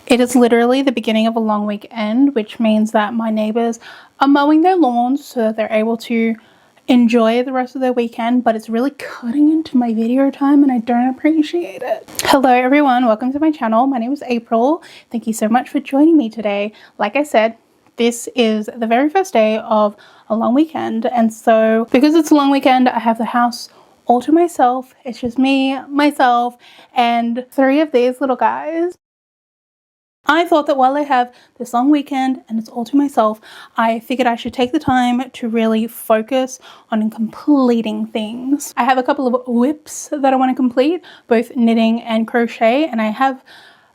It is literally the beginning of a long weekend, which means that my neighbors are mowing their lawns so that they're able to enjoy the rest of their weekend, but it's really cutting into my video time and I don't appreciate it. Hello everyone, welcome to my channel. My name is April. Thank you so much for joining me today. Like I said, this is the very first day of a long weekend, and so because it's a long weekend, I have the house all to myself. It's just me, myself, and 3 of these little guys. I thought that while I have this long weekend and it's all to myself, I figured I should take the time to really focus on completing things. I have a couple of whips that I want to complete, both knitting and crochet, and I have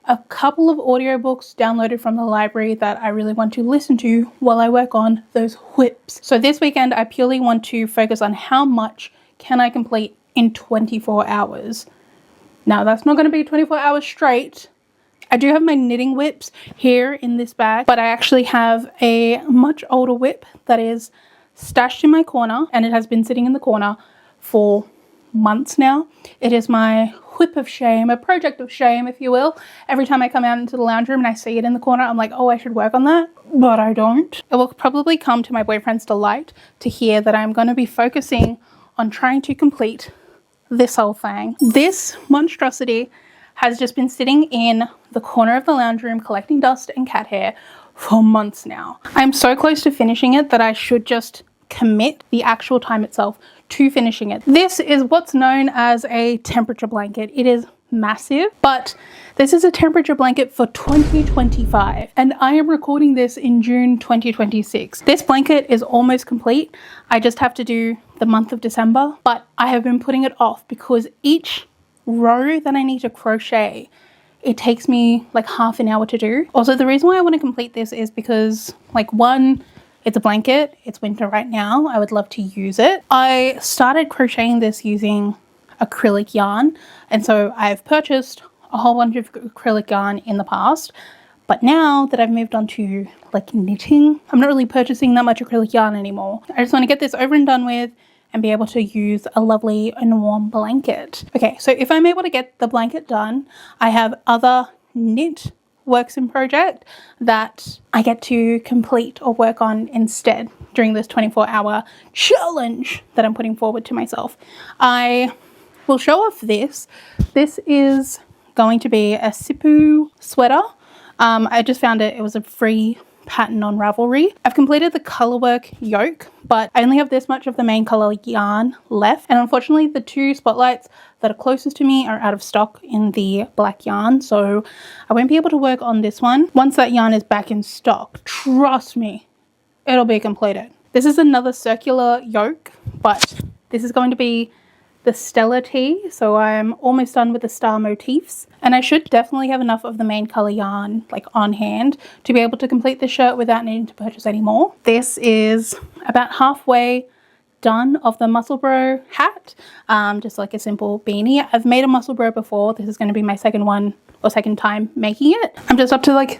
a couple of audiobooks downloaded from the library that I really want to listen to while I work on those whips. So this weekend, I purely want to focus on how much can I complete in 24 hours. Now, that's not going to be 24 hours straight. I do have my knitting whips here in this bag, but I actually have a much older whip that is stashed in my corner, and it has been sitting in the corner for months now. It is my whip of shame, a project of shame, if you will. Every time I come out into the lounge room and I see it in the corner, I'm like, oh, I should work on that, but I don't. It will probably come to my boyfriend's delight to hear that I'm going to be focusing on trying to complete this whole thing. This monstrosity has just been sitting in the corner of the lounge room collecting dust and cat hair for months now. I'm so close to finishing it that I should just commit the actual time itself to finishing it. This is what's known as a temperature blanket. It is massive, but this is a temperature blanket for 2025, and I am recording this in June 2026. This blanket is almost complete. I just have to do the month of December, but I have been putting it off because each row that I need to crochet, it takes me like half an hour to do. Also, the reason why I want to complete this is because, like, one, it's a blanket, it's winter right now, I would love to use it. I started crocheting this using acrylic yarn, and so I've purchased a whole bunch of acrylic yarn in the past, but now that I've moved on to like knitting, I'm not really purchasing that much acrylic yarn anymore. I just want to get this over and done with and be able to use a lovely and warm blanket. Okay, so if I'm able to get the blanket done, I have other knit works in project that I get to complete or work on instead during this 24-hour challenge that I'm putting forward to myself. I will show off this. This is going to be a Sipu sweater. I just found it. It was a free pattern on Ravelry. I've completed the colorwork yoke, but I only have this much of the main color yarn left, and unfortunately the 2 spotlights that are closest to me are out of stock in the black yarn, so I won't be able to work on this one. Once that yarn is back in stock, trust me, it'll be completed. This is another circular yoke, but this is going to be the Stella tee, so I'm almost done with the star motifs, and I should definitely have enough of the main color yarn like on hand to be able to complete the shirt without needing to purchase any more. This is about halfway done of the muscle bro hat, just like a simple beanie. I've made a muscle bro before. This is going to be my second time making it. I'm just up to like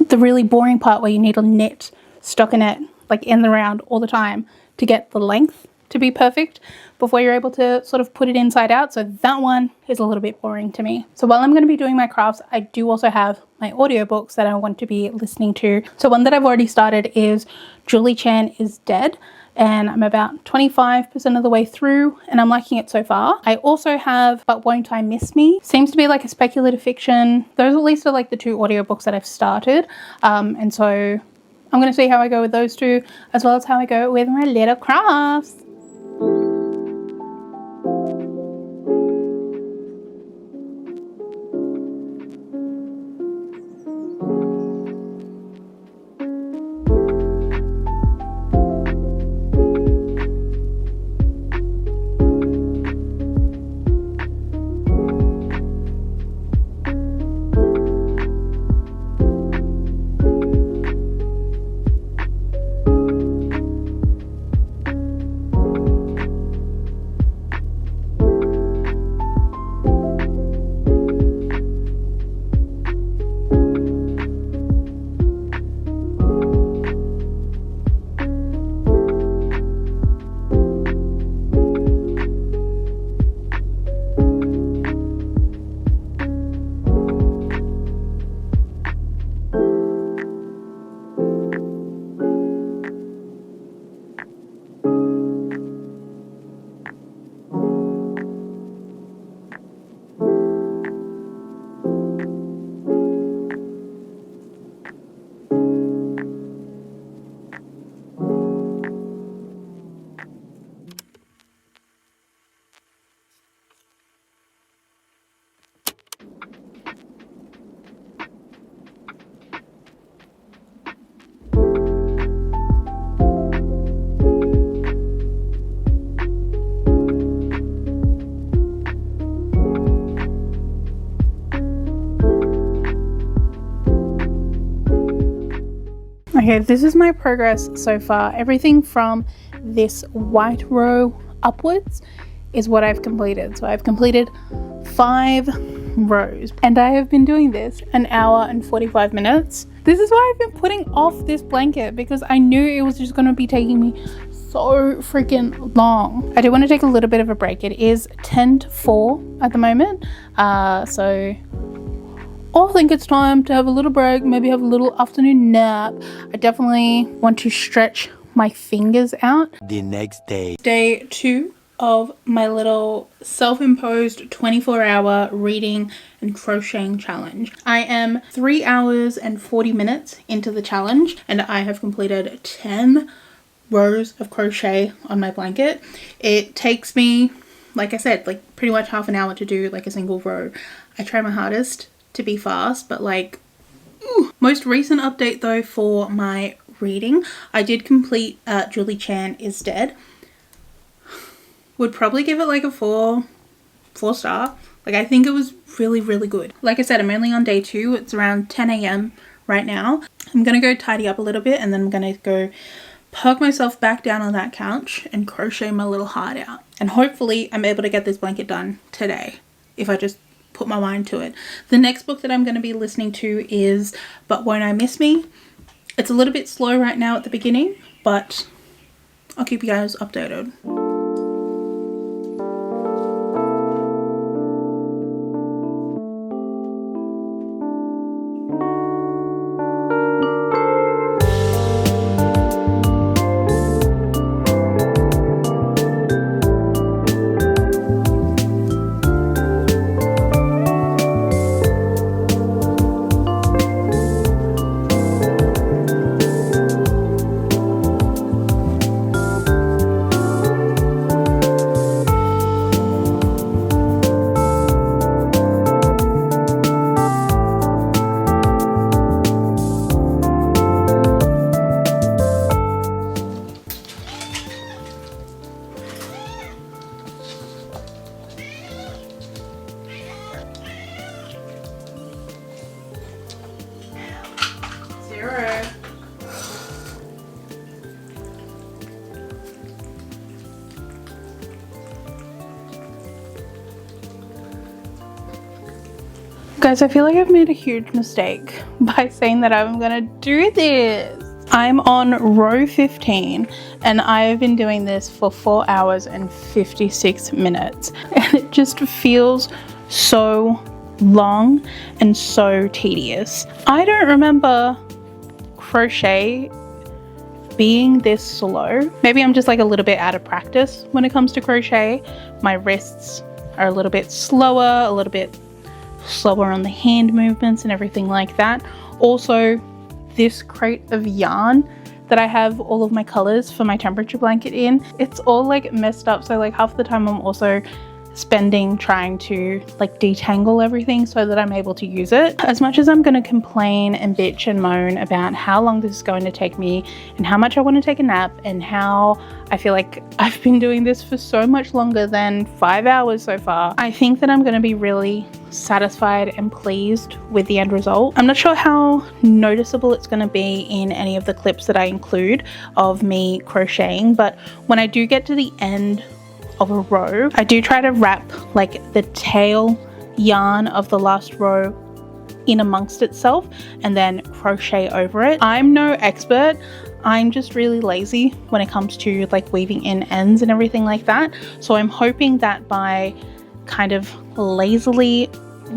the really boring part where you need to knit stockinette like in the round all the time to get the length to be perfect before you're able to sort of put it inside out. So that one is a little bit boring to me. So while I'm going to be doing my crafts, I do also have my audiobooks that I want to be listening to. So one that I've already started is Julie Chan is Dead, and I'm about 25% of the way through and I'm liking it so far. I also have But Won't I Miss Me. Seems to be like a speculative fiction. Those at least are like the 2 audiobooks that I've started, and so I'm going to see how I go with those 2, as well as how I go with my little crafts. Okay, this is my progress so far. Everything from this white row upwards is what I've completed. So I've completed 5 rows and I have been doing this an hour and 45 minutes. This is why I've been putting off this blanket, because I knew it was just going to be taking me so freaking long. I do want to take a little bit of a break. It is 10 to 4 at the moment. So I think it's time to have a little break, maybe have a little afternoon nap. I definitely want to stretch my fingers out. The next day. Day 2 of my little self-imposed 24-hour reading and crocheting challenge. I am 3 hours and 40 minutes into the challenge and I have completed 10 rows of crochet on my blanket. It takes me, like I said, like pretty much half an hour to do like a single row. I try my hardest to be fast, but like, most recent update though for my reading, I did complete Julie Chan Is Dead. Would probably give it like a 4 star. Like, I think it was really, really good. Like I said, I'm only on day 2. It's around 10 a.m. right now. I'm gonna go tidy up a little bit and then I'm gonna go perk myself back down on that couch and crochet my little heart out. And hopefully I'm able to get this blanket done today if I just put my mind to it. The next book that I'm going to be listening to is But Won't I Miss Me? It's a little bit slow right now at the beginning, but I'll keep you guys updated. Guys, I feel like I've made a huge mistake by saying that I'm gonna do this. I'm on row 15 and I've been doing this for 4 hours and 56 minutes and it just feels so long and so tedious. I don't remember crochet being this slow. Maybe I'm just like a little bit out of practice when it comes to crochet. My wrists are a little bit slower, a little bit slower on the hand movements and everything like that. Also, this crate of yarn that I have all of my colors for my temperature blanket in, it's all like messed up, so like half the time I'm also spending trying to like detangle everything so that I'm able to use it. As much as I'm going to complain and bitch and moan about how long this is going to take me and how much I want to take a nap and how I feel like I've been doing this for so much longer than 5 hours so far, I think that I'm going to be really satisfied and pleased with the end result. I'm not sure how noticeable it's going to be in any of the clips that I include of me crocheting, but when I do get to the end of a row, I do try to wrap like the tail yarn of the last row in amongst itself and then crochet over it. I'm no expert. I'm just really lazy when it comes to like weaving in ends and everything like that. So I'm hoping that by kind of lazily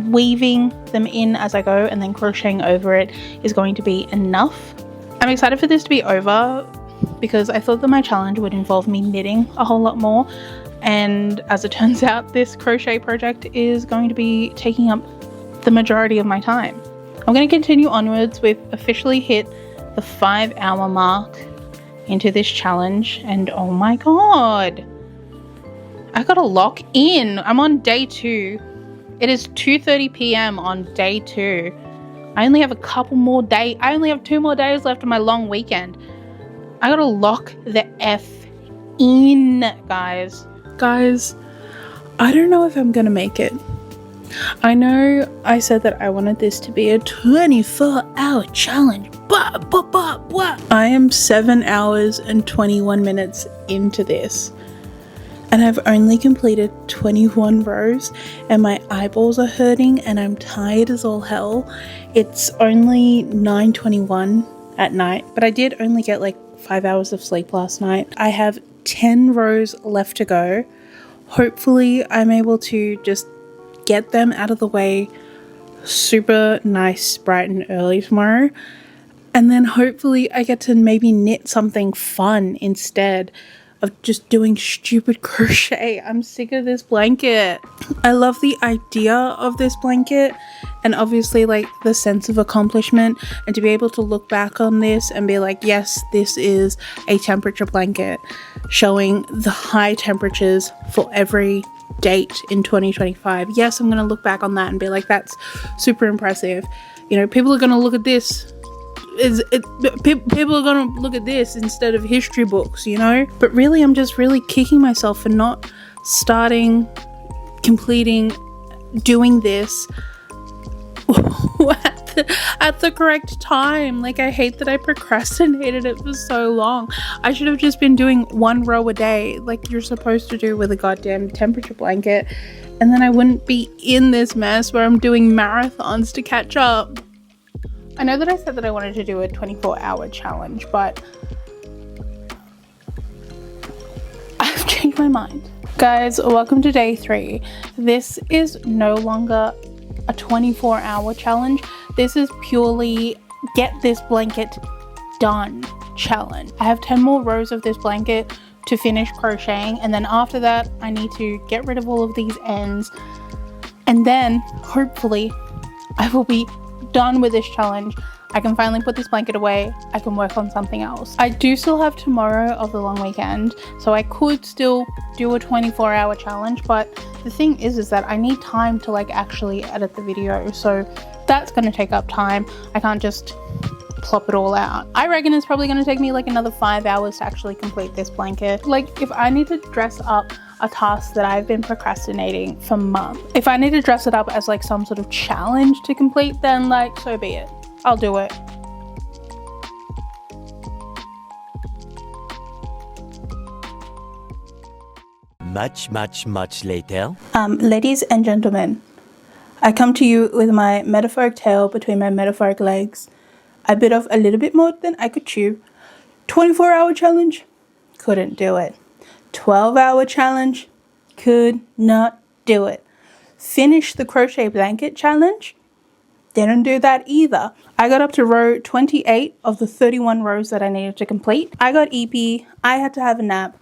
weaving them in as I go and then crocheting over it is going to be enough. I'm excited for this to be over because I thought that my challenge would involve me knitting a whole lot more, and as it turns out, this crochet project is going to be taking up the majority of my time. I'm going to continue onwards. We've officially hit the 5 hour mark into this challenge, and oh my god, I gotta lock in. I'm on day 2. It is 2:30 p.m. on day 2. I only have a couple more days. I only have 2 more days left of my long weekend. I gotta lock the F in, guys. Guys, I don't know if I'm gonna make it. I know I said that I wanted this to be a 24-hour challenge, I am 7 hours and 21 minutes into this, and I've only completed 21 rows, and my eyeballs are hurting and I'm tired as all hell. It's only 9:21 at night, but I did only get like 5 hours of sleep last night. I have 10 rows left to go. Hopefully I'm able to just get them out of the way super nice, bright and early tomorrow. And then hopefully I get to maybe knit something fun instead of just doing stupid crochet. I'm sick of this blanket. I love the idea of this blanket and obviously like the sense of accomplishment, and to be able to look back on this and be like, yes, this is a temperature blanket showing the high temperatures for every date in 2025. Yes, I'm going to look back on that and be like, that's super impressive. You know, people are going to look at this. People are going to look at this instead of history books, you know? But really, I'm just really kicking myself for not starting, completing, doing this at the correct time. Like, I hate that I procrastinated it for so long. I should have just been doing 1 row a day like you're supposed to do with a goddamn temperature blanket, and then I wouldn't be in this mess where I'm doing marathons to catch up. I know that I said that I wanted to do a 24-hour challenge, but I've changed my mind. Guys, welcome to day 3. This is no longer a 24-hour challenge. This is purely get this blanket done challenge. I have 10 more rows of this blanket to finish crocheting, and then after that I need to get rid of all of these ends, and then hopefully I will be done with this challenge. I can finally put this blanket away. I can work on something else. I do still have tomorrow of the long weekend, so I could still do a 24-hour challenge, but the thing is that I need time to like actually edit the video, so that's going to take up time. I can't just plop it all out. I reckon it's probably going to take me like another 5 hours to actually complete this blanket. Like, if I need to dress up a task that I've been procrastinating for months, if I need to dress it up as like some sort of challenge to complete, then like, so be it. I'll do it. Much later. Ladies and gentlemen, I come to you with my metaphoric tail between my metaphoric legs. I bit off a little bit more than I could chew. 24-hour challenge? Couldn't do it. 12-hour challenge? Could not do it. Finish the crochet blanket challenge? Didn't do that either. I got up to row 28 of the 31 rows that I needed to complete. I got EP. I had to have a nap.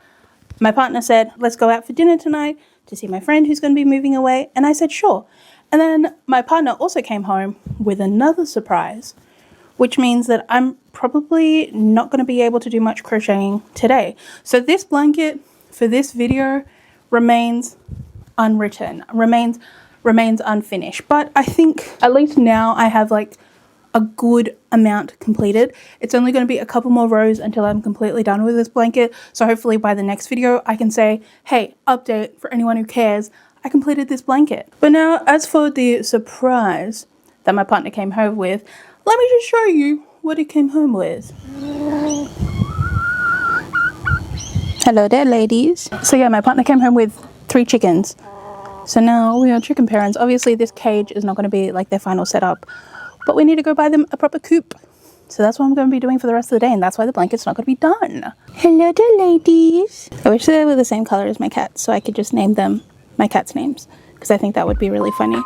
My partner said, let's go out for dinner tonight to see my friend who's going to be moving away. And I said, sure. And then my partner also came home with another surprise, which means that I'm probably not going to be able to do much crocheting today. So this blanket for this video remains unwritten, remains unfinished. But I think at least now I have like a good amount completed. It's only going to be a couple more rows until I'm completely done with this blanket. So hopefully by the next video I can say, hey, update for anyone who cares, I completed this blanket. But now, as for the surprise that my partner came home with, let me just show you what he came home with. Hello there, ladies. So yeah, my partner came home with 3 chickens. So now we are chicken parents. Obviously this cage is not going to be like their final setup, but we need to go buy them a proper coop. So that's what I'm going to be doing for the rest of the day, and that's why the blanket's not going to be done. Hello there, ladies. I wish they were the same color as my cats so I could just name them my cats' names, because I think that would be really funny.